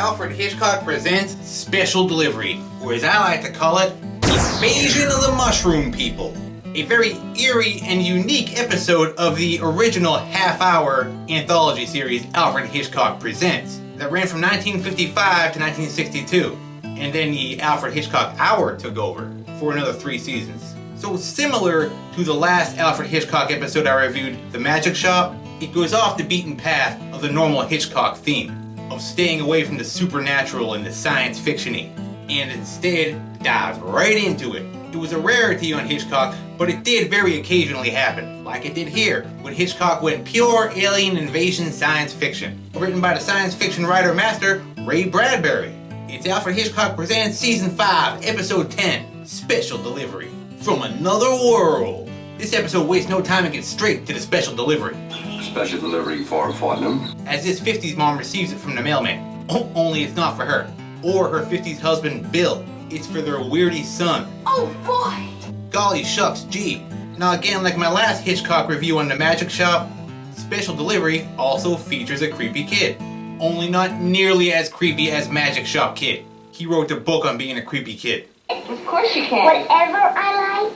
Alfred Hitchcock Presents Special Delivery, or as I like to call it, Invasion of the Mushroom People. A very eerie and unique episode of the original half-hour anthology series Alfred Hitchcock Presents that ran from 1955 to 1962, and then the Alfred Hitchcock Hour took over for another 3 seasons. So similar to the last Alfred Hitchcock episode I reviewed, The Magic Shop, it goes off the beaten path of the normal Hitchcock theme, of staying away from the supernatural and the science fiction-y, and instead dives right into it. It was a rarity on Hitchcock, but it did very occasionally happen, like it did here, when Hitchcock went pure alien invasion science fiction, written by the science fiction writer master Ray Bradbury. It's Alfred Hitchcock Presents Season 5, Episode 10, Special Delivery, From Another World. This episode wastes no time and gets straight to the special delivery. Special delivery for Fortnum. As this 50s mom receives it from the mailman. Only it's not for her, or her 50s husband Bill. It's for their weirdy son. Oh boy! Golly shucks, gee. Now again, like my last Hitchcock review on The Magic Shop, Special Delivery also features a creepy kid. Only not nearly as creepy as Magic Shop Kid. He wrote the book on being a creepy kid. Of course you can. Whatever I like.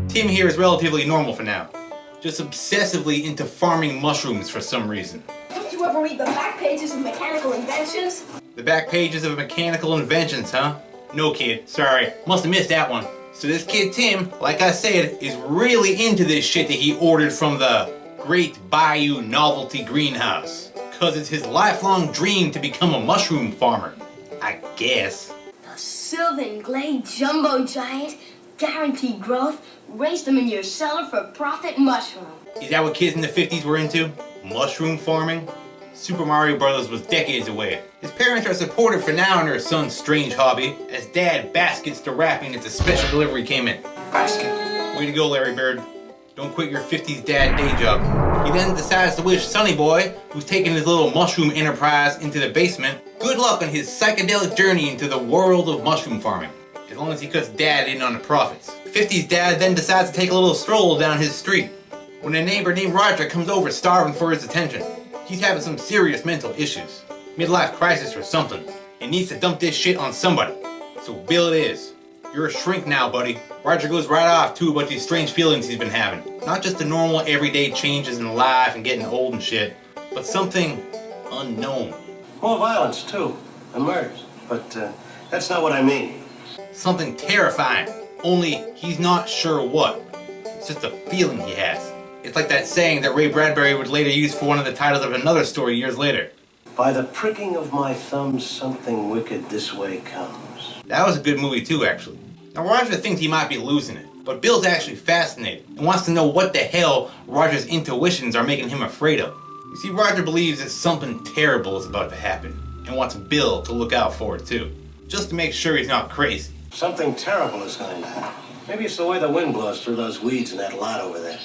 Tim here is relatively normal for now. Just obsessively into farming mushrooms for some reason. Don't you ever read the back pages of Mechanical Inventions? The back pages of Mechanical Inventions, huh? No kid, sorry, must have missed that one. So this kid Tim, like I said, is really into this shit that he ordered from the Great Bayou Novelty Greenhouse. Cause it's his lifelong dream to become a mushroom farmer, I guess. The Sylvan Glade Jumbo Giant, guaranteed growth, raise them in your cellar for profit mushroom. Is that what kids in the 50s were into? Mushroom farming? Super Mario Bros. Was decades away. His parents are supportive for now in their son's strange hobby, as Dad baskets to rapping as the special delivery came in. Basket. Way to go, Larry Bird. Don't quit your 50s dad day job. He then decides to wish Sonny Boy, who's taking his little mushroom enterprise into the basement, good luck on his psychedelic journey into the world of mushroom farming, as long as he cuts Dad in on the profits. 50s Dad then decides to take a little stroll down his street, when a neighbor named Roger comes over starving for his attention. He's having some serious mental issues, midlife crisis or something, and needs to dump this shit on somebody. So Bill it is. You're a shrink now, buddy. Roger goes right off too about these strange feelings he's been having. Not just the normal everyday changes in life and getting old and shit, but something unknown. More violence too, and murders. But that's not what I mean. Something terrifying, only he's not sure what. It's just a feeling he has. It's like that saying that Ray Bradbury would later use for one of the titles of another story years later. By the pricking of my thumb, something wicked this way comes. That was a good movie too, actually. Now Roger thinks he might be losing it, but Bill's actually fascinated and wants to know what the hell Roger's intuitions are making him afraid of. You see, Roger believes that something terrible is about to happen and wants Bill to look out for it too, just to make sure he's not crazy. Something terrible is going to happen. Maybe it's the way the wind blows through those weeds in that lot over there.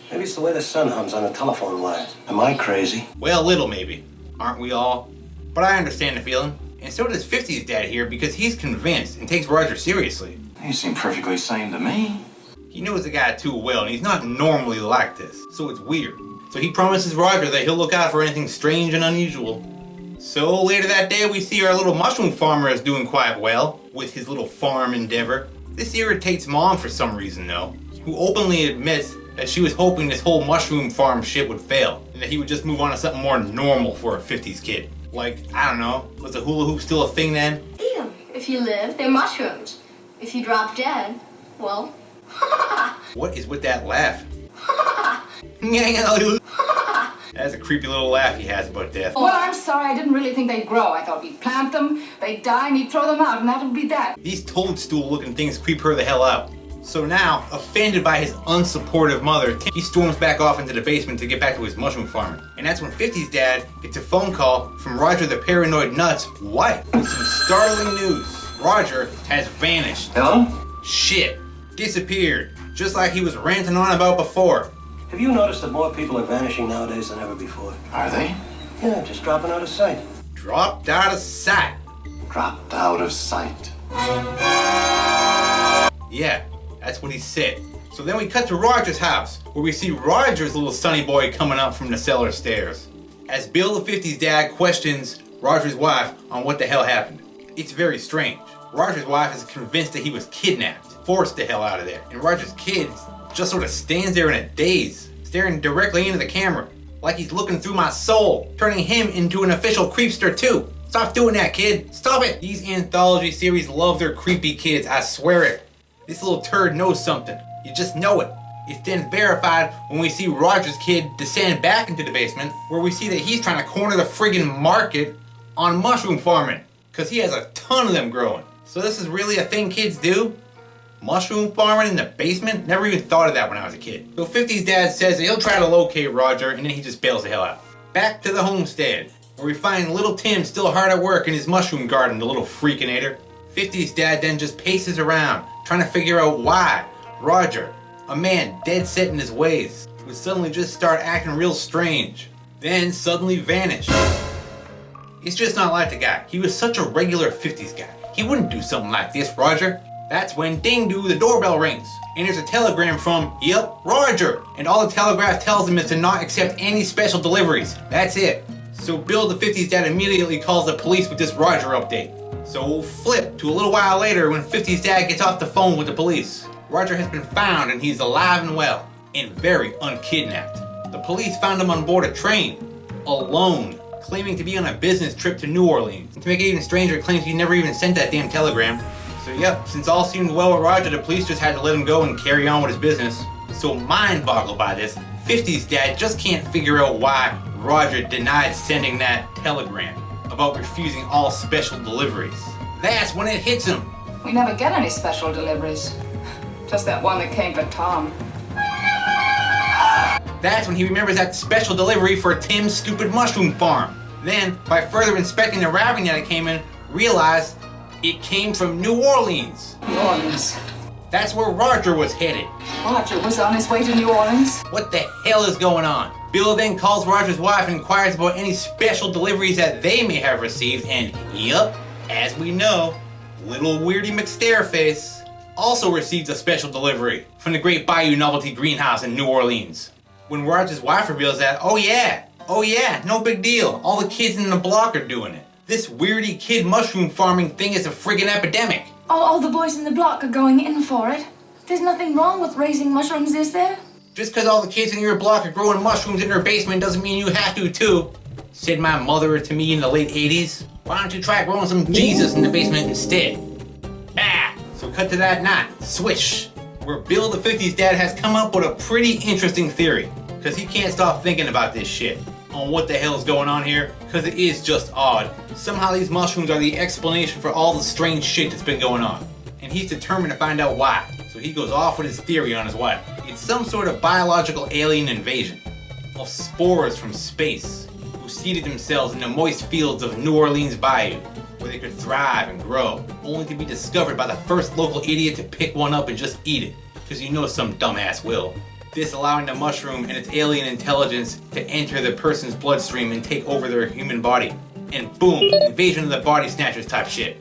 Maybe it's the way the sun hums on the telephone wires. Am I crazy? Well, a little maybe. Aren't we all? But I understand the feeling. And so does 50's dad here because he's convinced and takes Roger seriously. You seem perfectly sane to me. He knows the guy too well and he's not normally like this, so it's weird. So he promises Roger that he'll look out for anything strange and unusual. So later that day we see our little mushroom farmer is doing quite well with his little farm endeavor. This irritates Mom for some reason though, who openly admits that she was hoping this whole mushroom farm shit would fail, and that he would just move on to something more normal for a 50s kid. Like, I don't know, was a hula hoop still a thing then? Eat them. If you live, they're mushrooms. If you drop dead, well, What is with that laugh? That's a creepy little laugh he has about death. Well, I'm sorry, I didn't really think they'd grow. I thought we'd plant them, they'd die, and he'd throw them out, and that would be that. These toadstool-looking things creep her the hell out. So now, offended by his unsupportive mother, he storms back off into the basement to get back to his mushroom farming. And that's when 50's dad gets a phone call from Roger the Paranoid Nut's wife with some startling news. Roger has vanished. Hello? Shit. Disappeared. Just like he was ranting on about before. Have you noticed that more people are vanishing nowadays than ever before? Are they? Yeah, just dropping out of sight. Dropped out of sight. Dropped out of sight. Yeah, that's what he said. So then we cut to Roger's house, where we see Roger's little Sonny Boy coming up from the cellar stairs. as Bill the 50's dad questions Roger's wife on what the hell happened. It's very strange. Roger's wife is convinced that he was kidnapped, forced the hell out of there, and Roger's kid just sort of stands there in a daze, staring directly into the camera, like he's looking through my soul, turning him into an official creepster too. Stop doing that, kid. Stop it. These anthology series love their creepy kids, I swear it. This little turd knows something. You just know it. It's then verified when we see Roger's kid descend back into the basement, where we see that he's trying to corner the friggin' market on mushroom farming, because he has a ton of them growing. So this is really a thing kids do? Mushroom farming in the basement? Never even thought of that when I was a kid. So 50's dad says that he'll try to locate Roger, and then he just bails the hell out. Back to the homestead, where we find little Tim still hard at work in his mushroom garden, the little freakinator. 50's dad then just paces around, trying to figure out why Roger, a man dead set in his ways, would suddenly just start acting real strange, then suddenly vanish. It's just not like the guy. He was such a regular 50's guy. He wouldn't do something like this, Roger. That's when ding-doo, the doorbell rings, and there's a telegram from, Roger. And all the telegraph tells him is to not accept any special deliveries. That's it. So Bill the 50's dad immediately calls the police with this Roger update. So we'll flip to a little while later when 50's dad gets off the phone with the police. Roger has been found and he's alive and well, and very unkidnapped. The police found him on board a train, alone, claiming to be on a business trip to New Orleans. And to make it even stranger, it claims he never even sent that damn telegram. So yep, since all seemed well with Roger, the police just had to let him go and carry on with his business. So mind-boggled by this, 50's dad just can't figure out why Roger denied sending that telegram about refusing all special deliveries. That's when it hits him. We never get any special deliveries. Just that one that came for Tom. That's when he remembers that special delivery for Tim's stupid mushroom farm. Then, by further inspecting the wrapping that it came in, realized it came from New Orleans. New Orleans. That's where Roger was headed. Roger was on his way to New Orleans? What the hell is going on? Bill then calls Roger's wife and inquires about any special deliveries that they may have received, and yup, as we know, little Weirdy McStareface also receives a special delivery from the Great Bayou Novelty Greenhouse in New Orleans. When Roger's wife reveals that, oh yeah, no big deal, all the kids in the block are doing it. This weirdy kid mushroom farming thing is a friggin' epidemic. All the boys in the block are going in for it. There's nothing wrong with raising mushrooms, is there? Just because all the kids in your block are growing mushrooms in their basement doesn't mean you have to too, said my mother to me in the late 80s. Why don't you try growing some Jesus in the basement instead? So cut to that night, swish, where Bill the 50's dad has come up with a pretty interesting theory, because he can't stop thinking about this shit, on what the hell is going on here, because it is just odd. Somehow these mushrooms are the explanation for all the strange shit that's been going on, and he's determined to find out why. So he goes off with his theory on his wife. It's some sort of biological alien invasion of spores from space who seeded themselves in the moist fields of New Orleans Bayou, where they could thrive and grow, only to be discovered by the first local idiot to pick one up and just eat it, because you know some dumbass will. This allowing the mushroom and its alien intelligence to enter the person's bloodstream and take over their human body. And boom, invasion of the body snatchers type shit.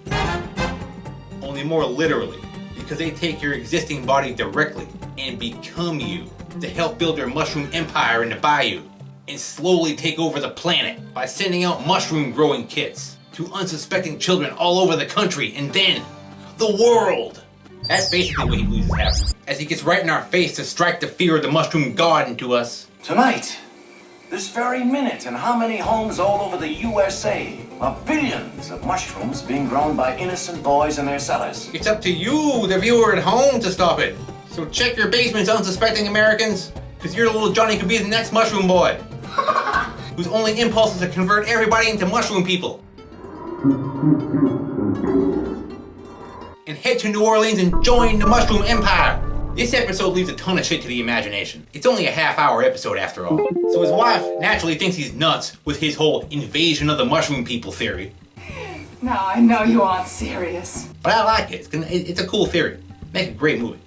Only more literally, because they take your existing body directly and become you to help build their mushroom empire in the bayou and slowly take over the planet by sending out mushroom growing kits to unsuspecting children all over the country and then the world. That's basically what he believes is happening, as he gets right in our face to strike the fear of the mushroom god into us. Tonight, this very minute, in how many homes all over the USA are billions of mushrooms being grown by innocent boys in their cellars? It's up to you, the viewer at home, to stop it. So check your basements, unsuspecting Americans, because your little Johnny could be the next mushroom boy, whose only impulse is to convert everybody into mushroom people. And head to New Orleans and join the mushroom empire. This episode leaves a ton of shit to the imagination. It's only a half-hour episode after all. So his wife naturally thinks he's nuts with his whole invasion of the mushroom people theory. No, I know you aren't serious. But I like it. It's a cool theory. Make a great movie.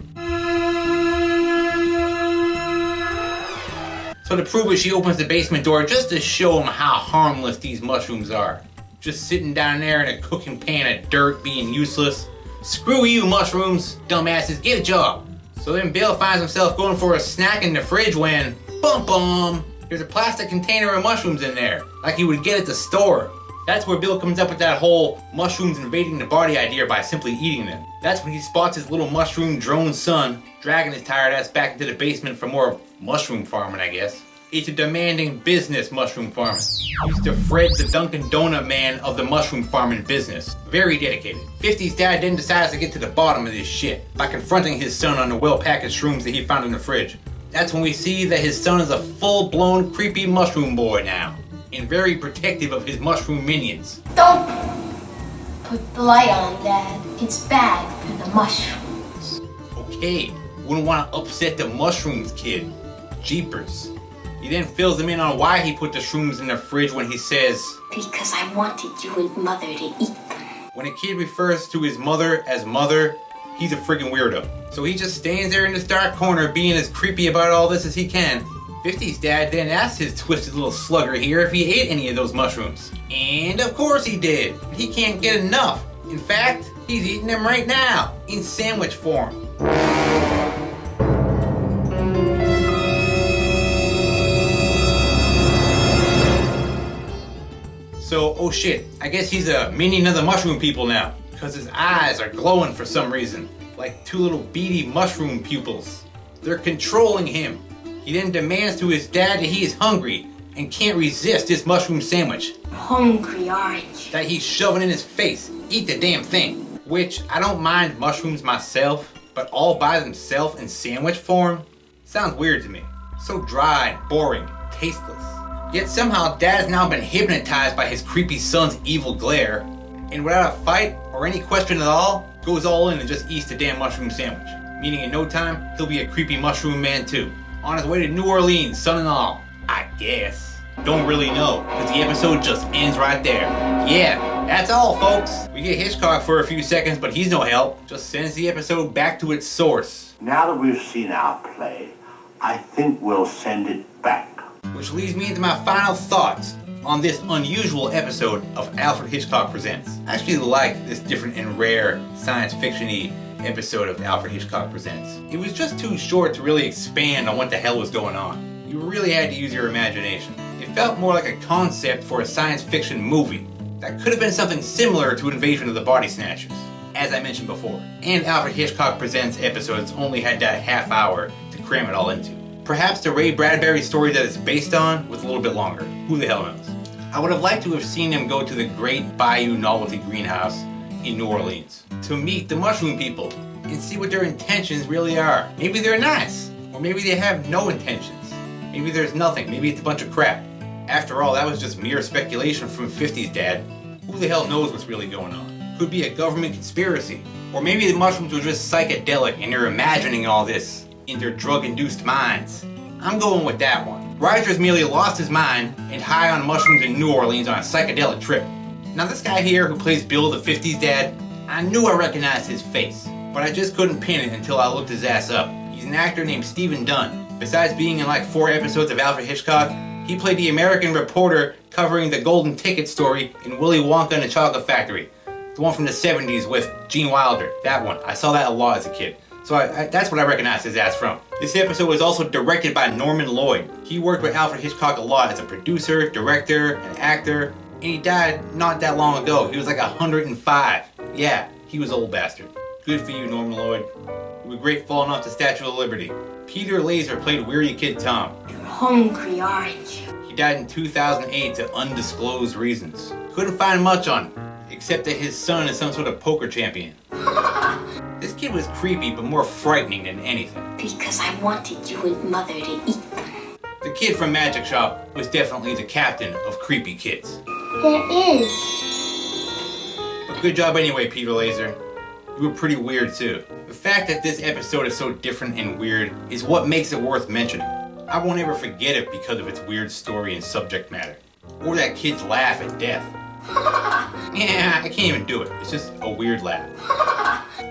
So to prove it, she opens the basement door just to show him how harmless these mushrooms are. Just sitting down there in a cooking pan of dirt, being useless. Screw you, mushrooms, dumbasses, get a job. So then Bill finds himself going for a snack in the fridge when, bum, There's a plastic container of mushrooms in there, like you would get at the store. That's where Bill comes up with that whole mushrooms invading the body idea by simply eating them. That's when he spots his little mushroom drone son dragging his tired ass back into the basement for more mushroom farming, I guess. It's a demanding business, mushroom farming. He's the Fred the Dunkin' Donut man of the mushroom farming business. Very dedicated. 50's dad then decides to get to the bottom of this shit by confronting his son on the well-packaged shrooms that he found in the fridge. That's when we see that his son is a full-blown creepy mushroom boy now, and very protective of his mushroom minions. Don't put the light on, Dad. It's bad for the mushrooms. Okay, wouldn't want to upset the mushrooms, kid. Jeepers. He then fills him in on why he put the shrooms in the fridge when he says, Because I wanted you and Mother to eat them. when a kid refers to his mother as mother, he's a friggin' weirdo. So he just stands there in this dark corner being as creepy about all this as he can. 50's dad then asks his twisted little slugger here if he ate any of those mushrooms. And of course he did. He can't get enough. In fact, he's eating them right now, in sandwich form. So, oh shit, I guess he's a minion of the mushroom people now, because his eyes are glowing for some reason, like two little beady mushroom pupils. They're controlling him. He then demands to his dad that he is hungry and can't resist this mushroom sandwich Hungry, aren't you? that he's shoving in his face. Eat the damn thing. Which, I don't mind mushrooms myself, but all by themselves in sandwich form sounds weird to me. So dry, boring, tasteless. Yet somehow Dad's now been hypnotized by his creepy son's evil glare, and without a fight or any question at all, goes all in and just eats the damn mushroom sandwich. Meaning in no time, he'll be a creepy mushroom man too. On his way to New Orleans, son and all. I guess. Don't really know, because the episode just ends right there. Yeah, that's all, folks. We get Hitchcock for a few seconds, but he's no help. Just sends the episode back to its source. Now that we've seen our play, I think we'll send it back. Which leads me into my final thoughts on this unusual episode of Alfred Hitchcock Presents. I actually like this different and rare science fiction-y episode of Alfred Hitchcock Presents. It was just too short to really expand on what the hell was going on. You really had to use your imagination. It felt more like a concept for a science fiction movie that could have been something similar to Invasion of the Body Snatchers, as I mentioned before. And Alfred Hitchcock Presents episodes only had that half hour to cram it all into. Perhaps the Ray Bradbury story that it's based on was a little bit longer. Who the hell knows? I would have liked to have seen them go to the Great Bayou Novelty Greenhouse in New Orleans to meet the mushroom people and see what their intentions really are. Maybe they're nice, or maybe they have no intentions. Maybe there's nothing, maybe it's a bunch of crap. After all, that was just mere speculation from 50's dad. Who the hell knows what's really going on? Could be a government conspiracy. Or maybe the mushrooms were just psychedelic and they're imagining all this in their drug-induced minds. I'm going with that one. Rogers merely lost his mind and high on mushrooms in New Orleans on a psychedelic trip. Now this guy here who plays Bill the 50's dad, I knew I recognized his face, but I just couldn't pin it until I looked his ass up. He's an actor named Stephen Dunn. Besides being in like 4 episodes of Alfred Hitchcock, he played the American reporter covering the Golden Ticket story in Willy Wonka and the Chocolate Factory. The one from the 70s with Gene Wilder. That one. I saw that a lot as a kid. So that's what I recognize his ass from. This episode was also directed by Norman Lloyd. He worked with Alfred Hitchcock a lot as a producer, director, and actor. And he died not that long ago. He was like 105. Yeah, he was old bastard. Good for you, Norman Lloyd. You were great falling off the Statue of Liberty. Peter Laser played Weary Kid Tom. You're hungry, aren't you? He died in 2008 to undisclosed reasons. Couldn't find much on him, except that his son is some sort of poker champion. This kid was creepy, but more frightening than anything. Because I wanted you and Mother to eat them. The kid from Magic Shop was definitely the captain of creepy kids. There is. But good job anyway, Peter Laser. You were pretty weird too. The fact that this episode is so different and weird is what makes it worth mentioning. I won't ever forget it because of its weird story and subject matter. Or that kid's laugh at death. Yeah, I can't even do it. It's just a weird laugh.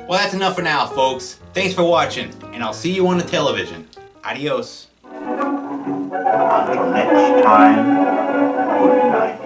Well, that's enough for now, folks. Thanks for watching, and I'll see you on the television. Adios. Until next time, good night.